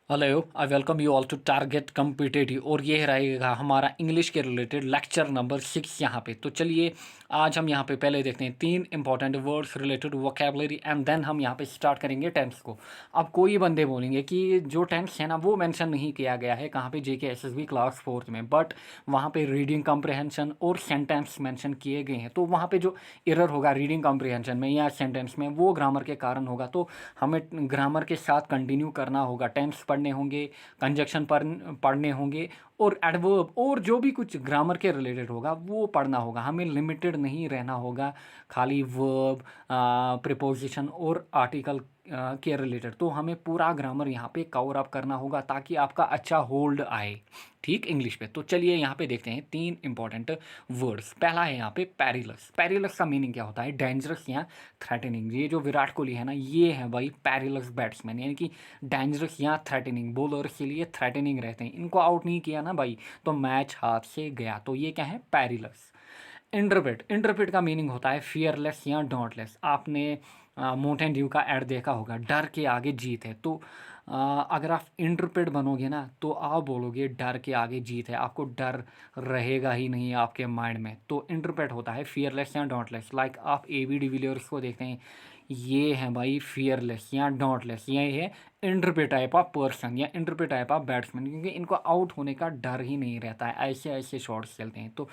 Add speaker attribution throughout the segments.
Speaker 1: Hello, I welcome you all to target competitive. और ये रहेगा हमारा इंग्लिश के रिलेटेड लेक्चर नंबर 6 यहाँ पे। तो चलिए आज हम यहाँ पे पहले देखते हैं 3 important words related vocabulary and then हम यहाँ पे स्टार्ट करेंगे टेंस को। अब कोई बंदे बोलेंगे कि जो टेंस है ना वो मेंशन नहीं किया गया है कहाँ पे JKSSB क्लास 4 में, बट वहाँ पे रीडिंग कम्प्रहेंशन और सेंटेंस मेंशन किए गए हैं। तो वहाँ पे जो एरर होगा रीडिंग कम्प्रहेंशन में या सेंटेंस में वो ग्रामर के कारण होगा। तो हमें ग्रामर के साथ कंटिन्यू करना होगा, टेंस पढ़ने होंगे, कंजक्शन पढ़ने होंगे और एडवर्ब और जो भी कुछ ग्रामर के रिलेटेड होगा वो पढ़ना होगा। हमें लिमिटेड नहीं रहना होगा खाली वर्ब, प्रिपोजिशन और आर्टिकल के रिलेटेड। तो हमें पूरा ग्रामर यहाँ पे कवर अप करना होगा ताकि आपका अच्छा होल्ड आए, ठीक, इंग्लिश पे। तो चलिए यहाँ पे देखते हैं 3 इंपॉर्टेंट वर्ड्स। पहला है यहाँ पे पैरिलस। पैरिलस का मीनिंग क्या होता है? डेंजरस या थ्रेटनिंग। ये जो विराट कोहली है ना, ये है भाई पैरिलस बैट्समैन, यानी कि डेंजरस या थ्रेटनिंग, बॉलर्स के लिए थ्रेटनिंग रहते हैं। इनको आउट नहीं किया ना भाई तो मैच हाथ से गया। तो ये क्या है? पैरिलस। इंटरप्रेट। इंटरप्रेट का मीनिंग होता है फियरलेस या डॉटलेस। आपने माउंटेन ड्यू का ऐड देखा होगा, डर के आगे जीत है। तो अगर आप इंटरप्रेट बनोगे ना तो आप बोलोगे डर के आगे जीत है, आपको डर रहेगा ही नहीं आपके माइंड में। तो इंटरप्रेट होता है फियरलेस या डॉटलेस। लाइक आप AB डिविलियर्स को देखते हैं, ये है भाई फियरलेस या डॉटलेस, ये है इंटरप्रेट टाइप ऑफ पर्सन या इंटरप्रेट टाइप ऑफ बैट्समैन, क्योंकि इनको आउट होने का डर ही नहीं रहता है, ऐसे ऐसे शॉट्स खेलते हैं। तो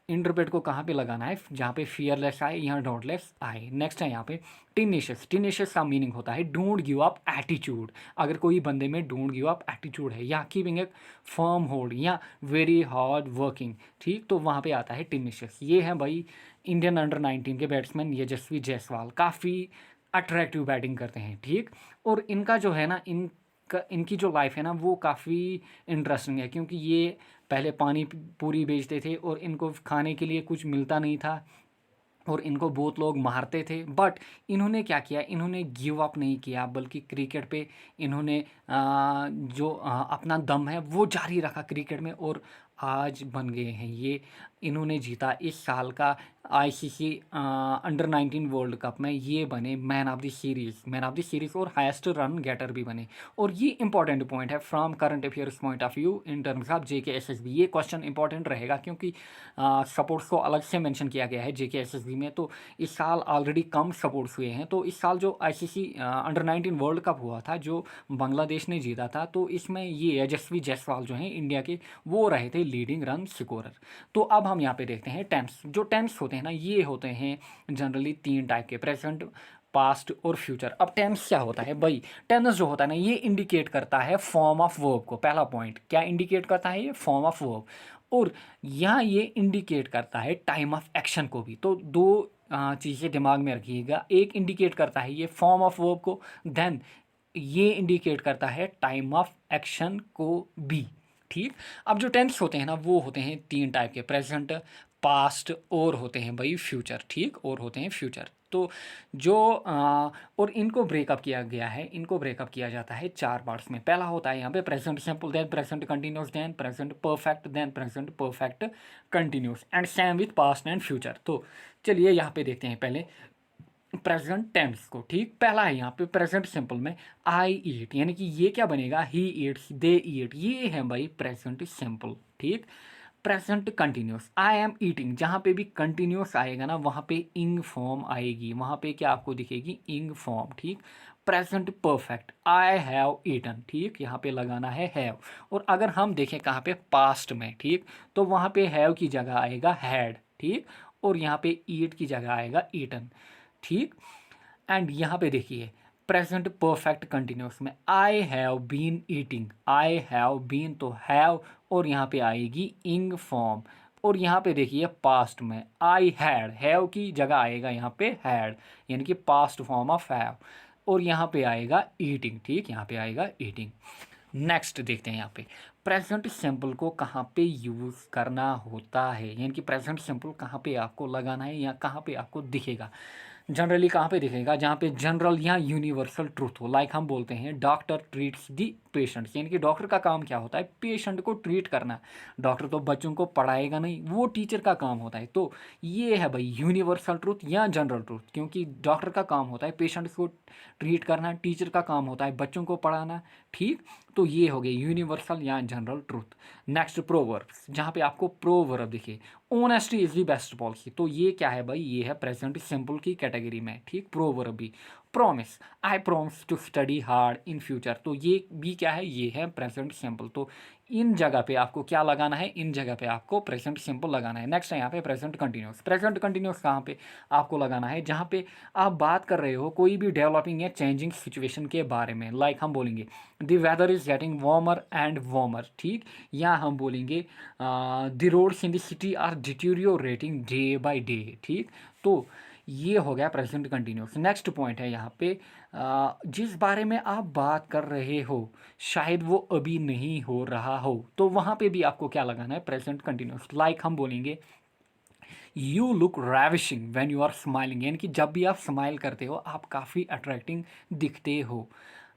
Speaker 1: इंटरप्रेट को कहाँ पे लगाना है? जहाँ पे फियरलेस आए, यहाँ डॉटलेस आए। नेक्स्ट है यहाँ पे टीनेशियस। टीनेशियस का मीनिंग होता है डोंट गिव अप एटीट्यूड। अगर कोई बंदे में डोंट गिव अप एटीट्यूड है या कीपिंग ए फर्म होल्ड या वेरी हार्ड वर्किंग, ठीक, तो वहाँ पे आता है टीनेशियस। ये है भाई इंडियन अंडर 19 के बैट्समैन यशस्वी जायसवाल, काफ़ी अट्रैक्टिव बैटिंग करते हैं, ठीक। और इनका जो है ना, इनकी जो लाइफ है ना वो काफ़ी इंटरेस्टिंग है, क्योंकि ये पहले पानी पूरी बेचते थे और इनको खाने के लिए कुछ मिलता नहीं था और इनको बहुत लोग मारते थे। बट इन्होंने क्या किया? इन्होंने गिव अप नहीं किया, बल्कि क्रिकेट पे इन्होंने जो अपना दम है वो जारी रखा क्रिकेट में, और आज बन गए हैं ये। इन्होंने जीता इस साल का ICC अंडर 19 वर्ल्ड कप में, ये बने man of the series, man of the series और हाईएस्ट रन गेटर भी बने। और ये इंपॉर्टेंट पॉइंट है from current affairs point of view in terms of JKSSB। ये क्वेश्चन इंपॉर्टेंट रहेगा क्योंकि सपोर्ट्स को अलग से मेंशन किया गया है JKSSB में। तो इस साल ऑलरेडी कम सपोर्ट्स हुए हैं। तो इस साल जो ICC अंडर 19 वर्ल्ड कप हुआ था जो बांग्लादेश ने जीता था, तो इसमें ये यशस्वी जायसवाल जो हैं इंडिया के, वो रहे थे लीडिंग रन स्कोरर। तो अब हम यहाँ पे देखते हैं टेंस। जो टेंस होते हैं ना, ये होते हैं जनरली 3 टाइप के, प्रेजेंट, पास्ट और फ्यूचर। अब टेंस क्या होता है भाई? टेंस जो होता है ना, ये इंडिकेट करता है फॉर्म ऑफ वर्ब को। पहला पॉइंट क्या इंडिकेट करता है? ये फॉर्म ऑफ वर्ब। और यहाँ ये इंडिकेट करता है टाइम ऑफ एक्शन को भी। तो दो चीज़ें दिमाग में रखिएगा, एक इंडिकेट करता है ये फॉर्म ऑफ वर्ब को, देन ये इंडिकेट करता है टाइम ऑफ एक्शन को भी, ठीक। अब जो टेंस होते हैं ना वो होते हैं 3 टाइप के, प्रेजेंट, पास्ट और होते हैं भाई फ्यूचर, ठीक, और होते हैं फ्यूचर। तो जो और इनको ब्रेकअप किया गया है, इनको ब्रेकअप किया जाता है 4 पार्ट्स में। पहला होता है यहाँ पे present simple, then present continuous, then present perfect, then present perfect continuous and same with past and future. तो चलिए यहाँ पे देखते हैं पहले प्रेजेंट टेंस को, ठीक। पहला है यहाँ पे प्रेजेंट सिंपल में आई ईट, यानी कि ये क्या बनेगा? ही ईट्स, दे ईट, ये है भाई प्रेजेंट सिंपल, ठीक। Present continuous, I am eating, जहाँ पे भी कंटिन्यूस आएगा ना वहाँ पे इंग फॉर्म आएगी, वहाँ पे क्या आपको दिखेगी? इंग फॉर्म, ठीक। Present perfect, I have eaten, ठीक, यहाँ पे लगाना है हैव। और अगर हम देखें कहाँ पे? पास्ट में, ठीक, तो वहाँ पे हैव की जगह आएगा हैड, ठीक, और यहाँ पे ईट की जगह आएगा ईटन, ठीक। एंड यहाँ पे देखिए प्रेजेंट परफेक्ट कंटिन्यूस में I have been eating, I have been तो हैव और यहाँ पे आएगी इंग फॉर्म। और यहाँ पे देखिए पास्ट में आई हैव की जगह आएगा यहाँ पे हैड, यानी कि पास्ट फॉर्म ऑफ हैव, और यहाँ पे आएगा ईटिंग, ठीक, यहाँ पे आएगा ईटिंग। नेक्स्ट देखते हैं यहाँ पे प्रेजेंट सिंपल को कहाँ पे यूज़ करना होता है, यानी कि प्रेजेंट सिंपल कहाँ पे आपको लगाना है या कहाँ पे आपको दिखेगा। जनरली कहाँ पे दिखेगा? जहाँ पे जनरल या यूनिवर्सल ट्रूथ हो। लाइक हम बोलते हैं डॉक्टर ट्रीट्स दी पेशेंट, यानी कि डॉक्टर का काम क्या होता है? पेशेंट को ट्रीट करना। डॉक्टर तो बच्चों को पढ़ाएगा नहीं, वो टीचर का काम होता है। तो ये है भाई यूनिवर्सल ट्रूथ या जनरल ट्रूथ, क्योंकि डॉक्टर का काम होता है पेशेंट को ट्रीट करना, टीचर का काम होता है बच्चों को पढ़ाना, ठीक, तो ये हो गया यूनिवर्सल या जनरल ट्रूथ। नेक्स्ट प्रोवर्ब्स, जहाँ पे आपको प्रोवर्ब दिखे, honesty is the best policy, तो ये क्या है भाई, ये है प्रेजेंट सिंपल की कैटेगरी में। ठीक, प्रोवर्ब भी। Promise, I promise to study hard in future, तो ये भी क्या है, ये है प्रेजेंट सिंपल। तो इन जगह पे आपको क्या लगाना है, इन जगह पे आपको प्रेजेंट सिंपल लगाना है। नेक्स्ट है यहाँ पे प्रेजेंट कंटिन्यूस। प्रेजेंट कंटिन्यूस कहाँ पे आपको लगाना है, जहाँ पे आप बात कर रहे हो कोई भी डेवलपिंग या चेंजिंग सिचुएशन के बारे में। लाइक हम बोलेंगे the weather is getting warmer and warmer, ठीक, या हम बोलेंगे the roads in the city are deteriorating day by day. ठीक, तो ये हो गया प्रेजेंट कंटिन्यूस। नेक्स्ट पॉइंट है यहाँ पे जिस बारे में आप बात कर रहे हो शायद वो अभी नहीं हो रहा हो, तो वहाँ पे भी आपको क्या लगाना है, प्रेजेंट कंटिन्यूस। लाइक हम बोलेंगे you look ravishing when you are smiling, यानी कि जब भी आप स्माइल करते हो आप काफ़ी अट्रैक्टिंग दिखते हो।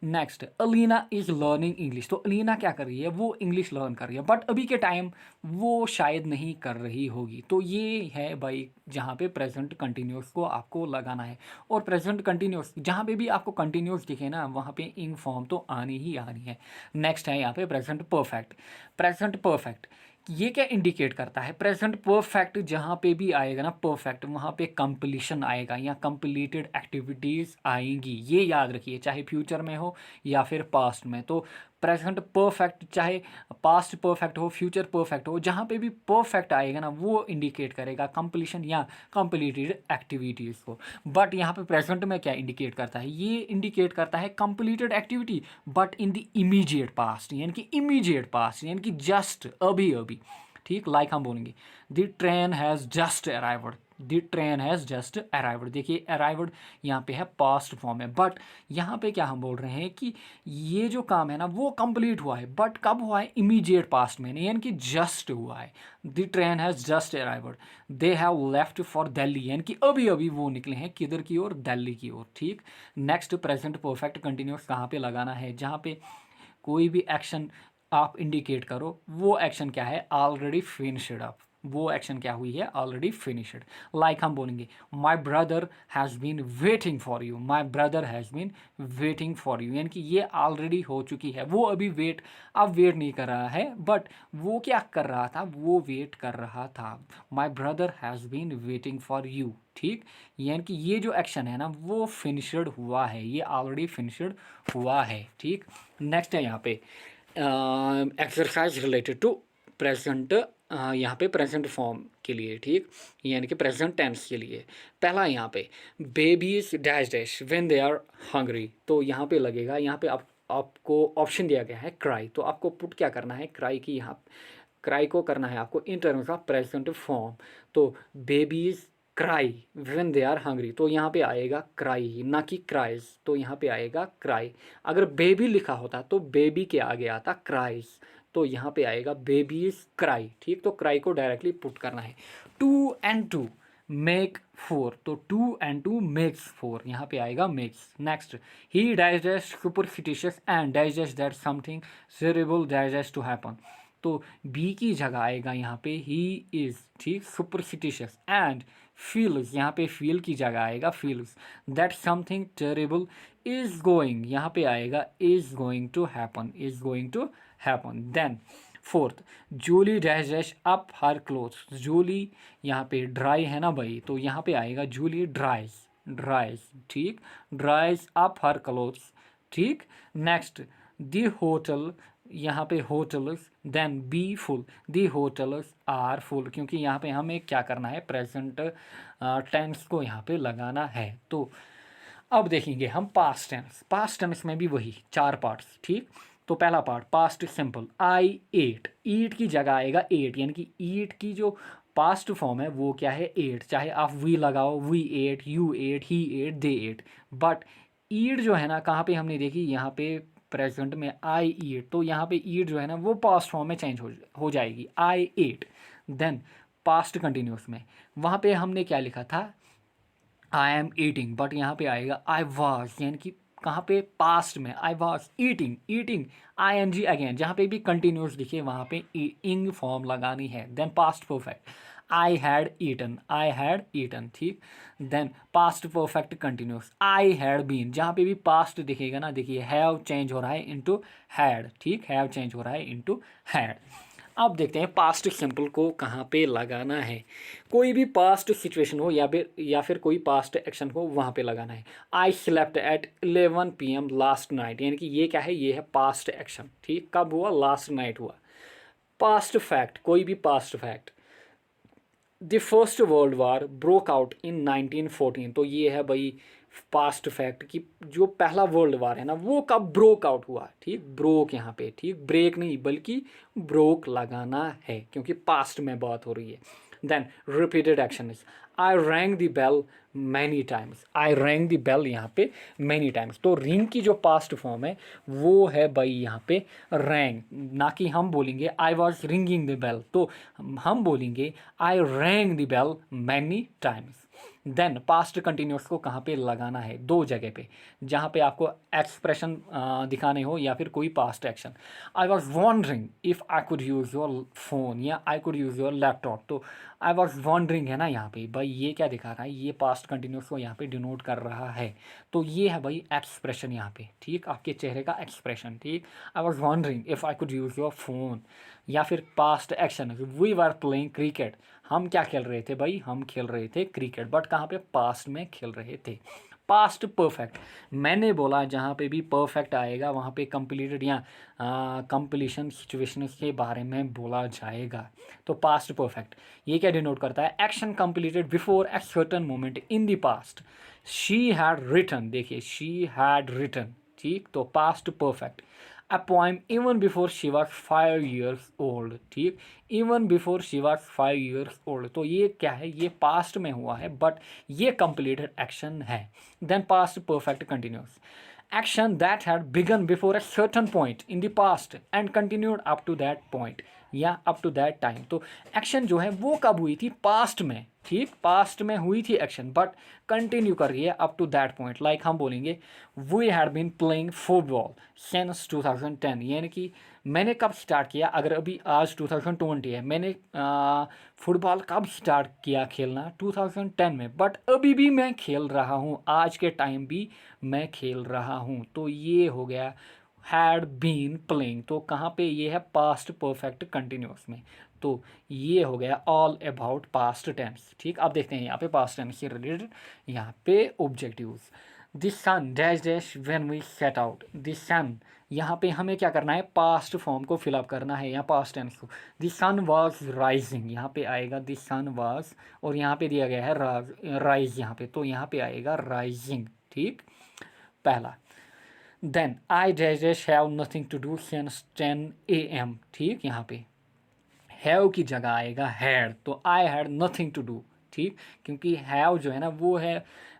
Speaker 1: Next, Alina is learning English, तो अलीना क्या कर रही है, वो इंग्लिश लर्न कर रही है, बट अभी के टाइम वो शायद नहीं कर रही होगी। तो ये है भाई जहाँ पे प्रेजेंट कंटिन्यूस को आपको लगाना है। और प्रेजेंट कंटिन्यूस जहाँ पे भी आपको कंटिन्यूस दिखे ना, वहाँ पे इन फॉर्म तो आनी ही आनी है। नेक्स्ट है यहाँ पे प्रेजेंट परफेक्ट। प्रेजेंट परफेक्ट ये क्या इंडिकेट करता है, प्रेजेंट परफेक्ट जहाँ पे भी आएगा ना परफेक्ट, वहाँ पे कंप्लीशन आएगा या कंप्लीटेड एक्टिविटीज़ आएंगी। ये याद रखिए, चाहे फ्यूचर में हो या फिर पास्ट में। तो प्रेजेंट परफेक्ट चाहे पास्ट परफेक्ट हो, फ्यूचर परफेक्ट हो, जहाँ पे भी परफेक्ट आएगा ना वो इंडिकेट करेगा कंप्लीशन या कंप्लीटेड एक्टिविटीज़ को। बट यहाँ पे प्रेजेंट में क्या इंडिकेट करता है, ये इंडिकेट करता है completed activity but in the immediate past, यानी कि इमीडिएट पास्ट यानी कि जस्ट अभी अभी। ठीक, लाइक हम बोलेंगे the train has just arrived, the train has just arrived. देखिए अराइव्ड यहाँ पे है पास्ट फॉर्म है, बट यहाँ पे क्या हम बोल रहे हैं कि ये जो काम है ना वो कंप्लीट हुआ है, बट कब हुआ है, इमीडिएट पास्ट में नहीं, यानी कि जस्ट हुआ है। The train has just arrived, they have left for Delhi, यानी कि अभी अभी वो निकले हैं किधर की ओर, दिल्ली की ओर। ठीक, नेक्स्ट प्रेजेंट परफेक्ट कंटिन्यूस कहाँ पे लगाना है, जहाँ पे कोई भी एक्शन आप इंडिकेट करो, वो एक्शन क्या है, ऑलरेडी फिनिश्ड अप, वो एक्शन क्या हुई है, ऑलरेडी फिनिश्ड। लाइक हम बोलेंगे my brother has been waiting for you, my brother has been waiting for you, यानी कि ये ऑलरेडी हो चुकी है, वो अभी वेट अब वेट नहीं कर रहा है, बट वो क्या कर रहा था, वो वेट कर रहा था। My brother has been waiting for you. ठीक, यानी कि ये जो एक्शन है ना वो फिनिश्ड हुआ है, ये ऑलरेडी फिनिश्ड हुआ है। ठीक, नेक्स्ट है यहाँ पे एक्सरसाइज रिलेटेड टू प्रेजेंट, यहाँ पे प्रेजेंट फॉर्म के लिए। ठीक, यानी कि प्रेजेंट टेंस के लिए। पहला यहाँ पे babies dash dash when they are hungry, तो यहाँ पे लगेगा, यहाँ पे आपको ऑप्शन दिया गया है क्राई, तो आपको पुट क्या करना है, क्राई की यहाँ क्राई को करना है आपको in terms of present form. तो babies cry when they are hungry, तो यहाँ पे आएगा क्राई ही, ना कि क्राइज, तो यहाँ पे आएगा क्राई। अगर बेबी लिखा होता तो बेबी के आगे आता क्राइज, तो यहाँ पे आएगा बेबीज क्राई। ठीक, तो क्राई को डायरेक्टली पुट करना है। 2 and 2 मेक 4, तो 2 and 2 मेक्स 4, यहाँ पे आएगा makes. Next, he digest superstitious and digest that something terrible digest to happen, तो बी की जगह आएगा यहाँ पे ही इज़। ठीक, सुपरस्टिशियस एंड फील्स, यहाँ पे फील की जगह आएगा feels that something terrible is going, यहाँ पे आएगा is going to happen, is going to happen. Then fourth, Julie dash dash up her clothes, Julie यहाँ पे ड्राई है ना भाई, तो यहाँ पे आएगा जूली ड्राइज, ड्राइज। ठीक, ड्राइज अप हर क्लोथ्स। ठीक, नेक्स्ट दी होटल, यहाँ पे hotels, then be full, the hotels are full, क्योंकि यहाँ पे हमें क्या करना है, प्रेजेंट टेंस को यहाँ पे लगाना है। तो अब देखेंगे हम पास्ट टेंस। पास्ट टेंस में भी वही 4 पार्ट्स। ठीक, तो पहला पार्ट पास्ट सिंपल, आई एट, ईट की जगह आएगा एट, यानी कि ईट की जो पास्ट फॉर्म है वो क्या है, एट। चाहे आप वी लगाओ, we ate, you ate, he ate, they ate, but eat जो है ना कहाँ पे हमने देखी, यहाँ पे प्रेजेंट में आई ईट, तो यहाँ पे ईट जो है ना वो पास्ट फॉर्म में चेंज हो जाएगी, आई एट। देन पास्ट कंटिन्यूस में वहाँ पे हमने क्या लिखा था, आई एम ईटिंग, बट यहाँ पे आएगा आई वाज, यानी कि कहाँ पे, पास्ट में, I was eating, eating I N G again, जहाँ पे भी कंटिन्यूस दिखे वहाँ पे इंग फॉर्म लगानी है। Then past perfect, I had eaten, I had eaten, ठीक। Then past perfect continuous, I had been, जहाँ पे भी पास्ट दिखेगा ना, देखिए हैव चेंज हो रहा है इनटू हैड, ठीक, हैव चेंज हो रहा है इनटू हैड। अब देखते हैं पास्ट सिंपल को कहाँ पे लगाना है। कोई भी पास्ट सिचुएशन हो या फिर कोई पास्ट एक्शन हो, वहाँ पे लगाना है। I slept at 11 PM last night, यानी कि ये क्या है, ये है पास्ट एक्शन, ठीक। कब हुआ, लास्ट नाइट हुआ। पास्ट फैक्ट, कोई भी past fact, the first world war broke out in 1914, तो ये है भाई पास्ट फैक्ट कि जो पहला वर्ल्ड वार है ना वो कब ब्रोक आउट हुआ, ठीक। ब्रोक यहाँ पे, ठीक, ब्रेक नहीं बल्कि ब्रोक लगाना है क्योंकि पास्ट में बात हो रही है। Then repeated action is I rang the bell many times, I rang the bell यहाँ पे मैनी टाइम्स, तो रिंग की जो पास्ट फॉर्म है वो है भाई यहाँ पे रैंग, ना कि हम बोलेंगे I was ringing the bell, तो हम बोलेंगे I rang the bell many times. Then past continuous को कहाँ पे लगाना है, दो जगह पे, जहाँ पे आपको एक्सप्रेशन दिखाने हो या फिर कोई past action. I was wondering if I could use your phone या I could use your laptop, तो आई वॉज वॉन्डरिंग है ना यहाँ पे भाई, ये क्या दिखा रहा है, ये पास्ट कंटिन्यूस को यहाँ पे डिनोट कर रहा है, तो ये है भाई एक्सप्रेशन यहाँ पे, ठीक, आपके चेहरे का एक्सप्रेशन, ठीक। I was wondering if I could use your phone, या फिर past action we were playing cricket, हम क्या खेल रहे थे भाई, हम खेल रहे थे क्रिकेट, बट कहाँ पे, पास्ट में खेल रहे थे। पास्ट परफेक्ट, मैंने बोला जहाँ पे भी परफेक्ट आएगा वहाँ पे कंप्लीटेड या कंप्लीशन सिचुएशन के बारे में बोला जाएगा, तो पास्ट परफेक्ट ये क्या डिनोट करता है, action completed before a certain moment in the past, she had written, देखिए शी हैड रिटन, ठीक, तो past perfect. a poem even before she was 5 years old, ठीक, even before she was 5 years old, तो ये क्या है, ये past में हुआ है बट ये कंप्लीटेड एक्शन है। Then past perfect continuous, action that had begun before a certain point in the past and continued up to that point या up to that time, तो एक्शन जो है वो कब हुई थी, पास्ट में, ठीक, पास्ट में हुई थी एक्शन बट कंटिन्यू कर रही है up to that point. Like हम बोलेंगे we had been playing football since 2010, यानी कि मैंने कब स्टार्ट किया, अगर अभी आज 2020 है, मैंने फुटबॉल कब स्टार्ट किया खेलना, 2010 में, बट अभी भी मैं खेल रहा हूँ, आज के टाइम भी मैं खेल रहा हूँ, तो ये हो गया हैड बीन प्लेइंग, तो कहाँ पे ये है, पास्ट परफेक्ट कंटिन्यूस में, तो ये हो गया ऑल अबाउट पास्ट टेंस, ठीक। अब देखते हैं यहाँ पे पास्ट टेंस से रिलेटेड यहाँ पे objectives, the sun dash dash when we set out, the sun, यहाँ पे हमें क्या करना है, पास्ट फॉर्म को फिलअप करना है, यहाँ पास्ट टेंस को, द सन वाज राइजिंग, यहाँ पे आएगा द सन वाज, और यहाँ पे दिया गया है राइज यहाँ पे, तो यहाँ पे आएगा राइजिंग, ठीक, पहला। Then I dash dash have nothing to do since 10 AM, ठीक, यहाँ पे हैव की जगह आएगा हैड, तो I had nothing to do, ठीक, क्योंकि हैव जो है ना वो है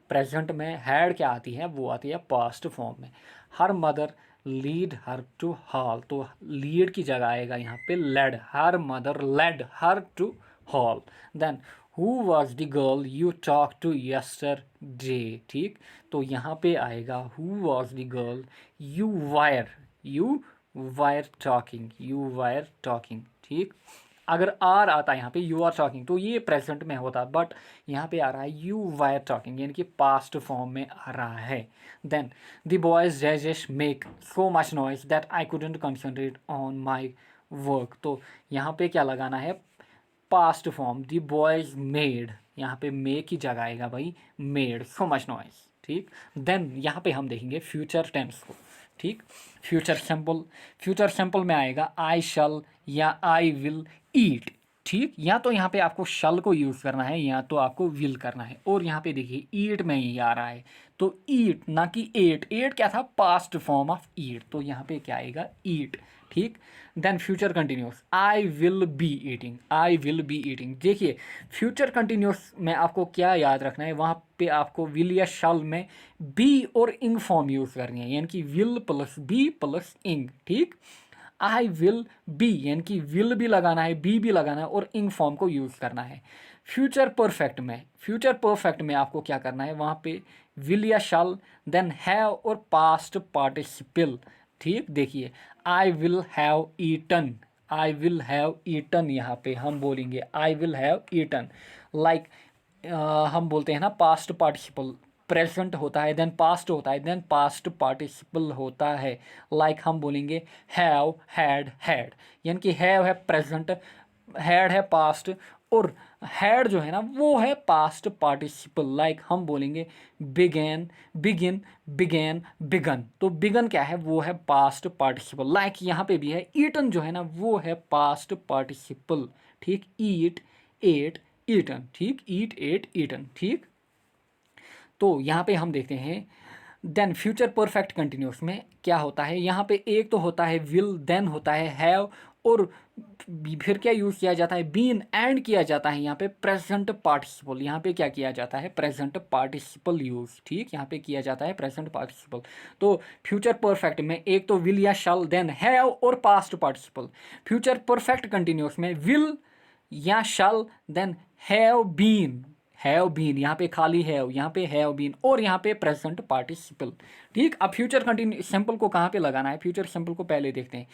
Speaker 1: प्रेजेंट में, हैड क्या आती है, वो आती है पास्ट फॉर्म में। Her mother lead her to hall, तो लीड की जगह आएगा यहाँ पे led, her mother led her to hall. Then who was the girl you talk to yesterday, ठीक, तो यहाँ पे आएगा who was the girl you were talking, you were talking, ठीक। अगर आर आता है यहाँ पे यू आर टॉकिंग तो ये प्रेजेंट में होता, बट यहाँ पे आ रहा है यू वायर टॉकिंग, यानी कि पास्ट फॉर्म में आ रहा है। Then the boys just make so much noise that I couldn't concentrate on my work, तो यहाँ पे क्या लगाना है, past form, the boys made, यहाँ पे मे की जगह आएगा भाई मेड सो मच नॉइज, ठीक। देन यहाँ पे हम देखेंगे फ्यूचर टेंस को, ठीक, फ्यूचर सिंपल में आएगा आई शल या आई विल ईट, ठीक, या तो यहाँ पे आपको शल को यूज़ करना है या तो आपको विल करना है, और यहाँ पे देखिए ईट में ही आ रहा है, तो ईट ना कि एट, एट क्या था, पास्ट फॉर्म ऑफ ईट, तो यहाँ पे क्या आएगा, ईट, ठीक। Then future continuous, I will be eating, I will be eating, देखिए फ्यूचर कंटिन्यूस में आपको क्या याद रखना है, वहाँ पे आपको विल या शल में बी और इंग फॉर्म यूज़ करनी है, यानी कि विल प्लस बी प्लस इंग, ठीक। आई विल बी यानी कि विल भी लगाना है, बी भी लगाना है, और इंग फॉर्म को यूज़ करना है। फ्यूचर परफेक्ट में आपको क्या करना है, वहाँ पे विल या शल, देन हैव और पास्ट पार्टिसिपल, ठीक। देखिए I will have eaten, I will have eaten, यहाँ पे हम बोलेंगे I will have eaten. Like हम बोलते हैं ना पास्ट पार्टिसिपल, प्रेजेंट होता है देन पास्ट होता है देन पास्ट पार्टिसिपल होता है। लाइक हम बोलेंगे हैव, हैड, यानी कि हैव है प्रेजेंट, हैड है पास्ट, और हैड जो है ना वो है पास्ट पार्टिसिपल। लाइक हम बोलेंगे बिगेन, बिगिन, बिगेन, बिगन। तो बिगन क्या है, वो है पास्ट पार्टिसिपल। लाइक यहाँ पे भी है ईटन जो है ना वो है पास्ट पार्टिसिपल, ठीक। ईट, एट, ईटन, ठीक। ईट, एट, ईटन, ठीक। तो यहाँ पे हम देखते हैं देन फ्यूचर परफेक्ट कंटिन्यूस में क्या होता है, यहाँ पे एक तो होता है विल, देन होता है हैव, और फिर क्या यूज़ किया जाता है, बीन, एंड किया जाता है यहाँ पे प्रेजेंट पार्टिसिपल। यहाँ पे क्या किया जाता है, प्रेजेंट पार्टिसिपल यूज़, ठीक। यहाँ पे किया जाता है प्रेजेंट पार्टिसिपल। तो फ्यूचर परफेक्ट में एक तो विल या शल, देन हैव और past participle. Future perfect continuous में विल या शल, देन हैव बीन, यहाँ पे खाली हैव, यहाँ पे हैव बीन, और यहाँ पे प्रेजेंट पार्टिसिपल, ठीक। अब फ्यूचर कंटिन्यू सिंपल को कहाँ पे लगाना है, फ्यूचर सिंपल को पहले देखते हैं।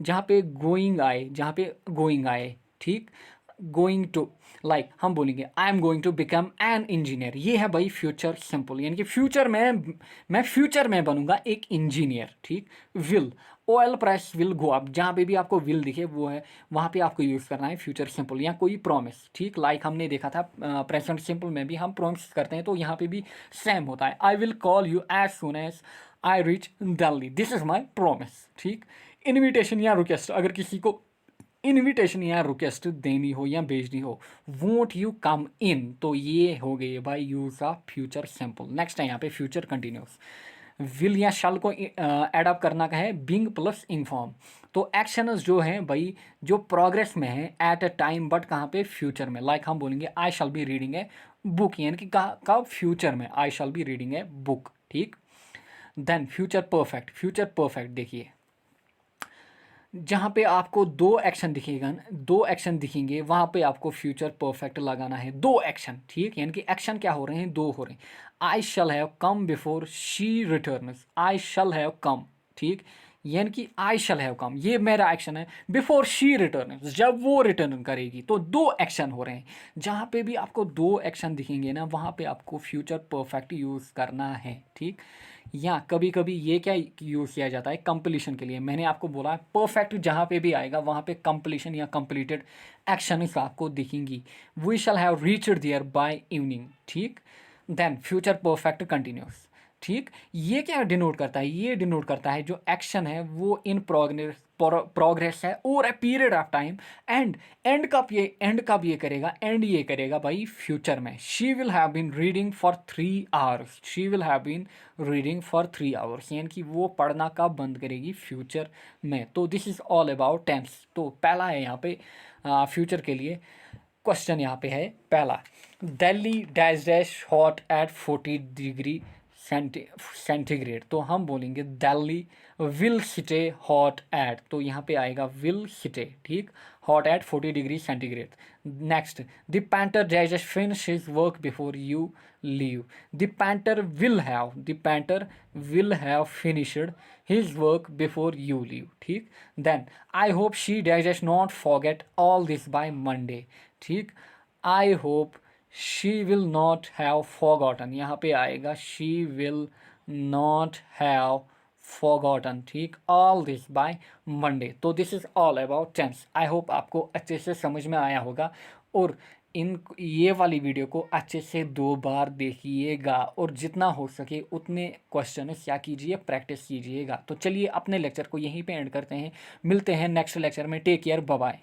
Speaker 1: जहाँ पे गोइंग आए, जहाँ पे गोइंग आए, ठीक। गोइंग टू, लाइक हम बोलेंगे I am going to become an engineer. ये है भाई फ्यूचर सिंपल, यानी कि फ्यूचर में मैं फ्यूचर में बनूंगा एक इंजीनियर, ठीक। Will, oil price will go up, जहाँ पे भी आपको विल दिखे वो है, वहाँ पे आपको यूज़ करना है फ्यूचर सिंपल, या कोई प्रॉमिस, ठीक। लाइक हमने देखा था प्रेजेंट सिंपल में भी हम प्रॉमिस करते हैं, तो यहाँ पे भी सेम होता है। I will call you as soon as I reach Delhi, this is my promise, ठीक। इन्विटेशन या रिक्वेस्ट, अगर किसी को इनविटेशन या रिक्वेस्ट देनी हो या भेजनी हो, वोंट यू कम इन, तो ये हो गई भाई use of future simple. Next है यहाँ पे फ्यूचर कंटिन्यूस। विल या शल को एड अप करना का है बिंग प्लस इन्फॉर्म। तो एक्शंस जो हैं भाई जो प्रोग्रेस में है एट अ टाइम, बट कहाँ पे, फ्यूचर में। लाइक हम बोलेंगे I shall be reading a book, यानी कि कब, फ्यूचर में I shall be reading a book, ठीक। Then future perfect, future perfect देखिए जहाँ पे आपको दो एक्शन दिखेगा, दो एक्शन दिखेंगे, वहाँ पे आपको फ्यूचर परफेक्ट लगाना है, दो एक्शन, ठीक। यानी कि एक्शन क्या हो रहे हैं, दो हो रहे हैं। I shall have come before she returns, I shall have come, ठीक। यानी कि आई शल हैव कम, ये मेरा एक्शन है, बिफोर शी रिटर्न्स, जब वो रिटर्न करेगी, तो दो एक्शन हो रहे हैं। जहाँ पे भी आपको दो एक्शन दिखेंगे ना, वहाँ पे आपको फ्यूचर परफेक्ट यूज़ करना है, ठीक। या कभी कभी ये क्या यूज़ किया जाता है, कंप्लीशन के लिए। मैंने आपको बोला है परफेक्ट जहाँ पे भी आएगा वहाँ पे कंप्लीशन या कंप्लीटेड एक्शन आपको दिखेंगी। We shall have reached there by evening, ठीक। देन फ्यूचर परफेक्ट कंटिन्यूस, ठीक। ये क्या डिनोट करता है, ये डिनोट करता है जो एक्शन है वो इन प्रोग्रेस है और a period of time, and कब ये करेगा, एंड ये करेगा भाई फ्यूचर में। She will have been reading for 3 hours, she will have been reading for 3 hours, यानी कि वो पढ़ना कब बंद करेगी, फ्यूचर में। तो this is all about tense. तो पहला है यहाँ पे फ्यूचर के लिए क्वेश्चन, यहाँ पे है पहला, Delhi dash dash hot at 40 degree centigrade. तो हम बोलेंगे Delhi will stay hot at, तो यहाँ पे आएगा विल स्टे, ठीक, hot at 40 degree centigrade. Next, the painter dash finish his work before you leave, the painter will have finished his work before you leave, ठीक। Then I hope she dash not forget all this by Monday, ठीक। I hope she will not have forgotten, यहाँ पे आएगा she will not have forgotten, ठीक, all this by Monday. तो this is all about tense. I hope आपको अच्छे से समझ में आया होगा, और ये वाली वीडियो को अच्छे से 2 बार देखिएगा, और जितना हो सके उतने क्वेश्चन क्या कीजिए, प्रैक्टिस कीजिएगा। तो चलिए अपने लेक्चर को यहीं पे एंड करते हैं, मिलते हैं नेक्स्ट लेक्चर में। Take care, bye bye.